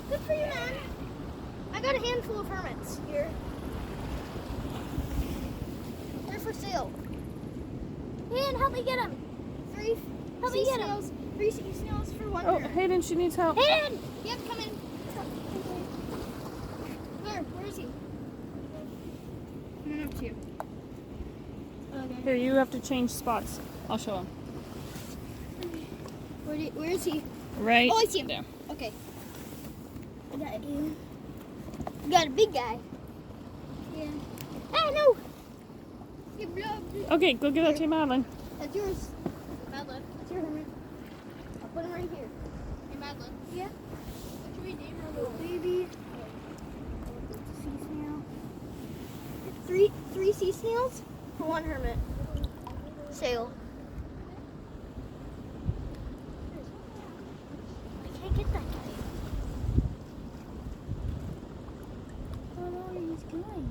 Good for you, man. I got a handful of hermits here. They're for sale. Man, help me get them. Help me get them. 3 sea snails for 1 Oh, hermit. Hayden, she needs help. Hayden! Yep, come in. Where is he? Coming up to you. Okay. Here, you have to change spots. I'll show him. Where is he? Right. Oh, I see him. There. Okay. I got you. You got a big guy. Yeah. Ah, no! Okay, go give that to Madeline. That's yours. Madeline. That's your hermit. I'll put him right here. Hey, Madeline. Yeah? What should we name her little baby? Sea snail. 3 sea snails for 1 hermit. Sale. I can't get that guy. Oh no, he's going.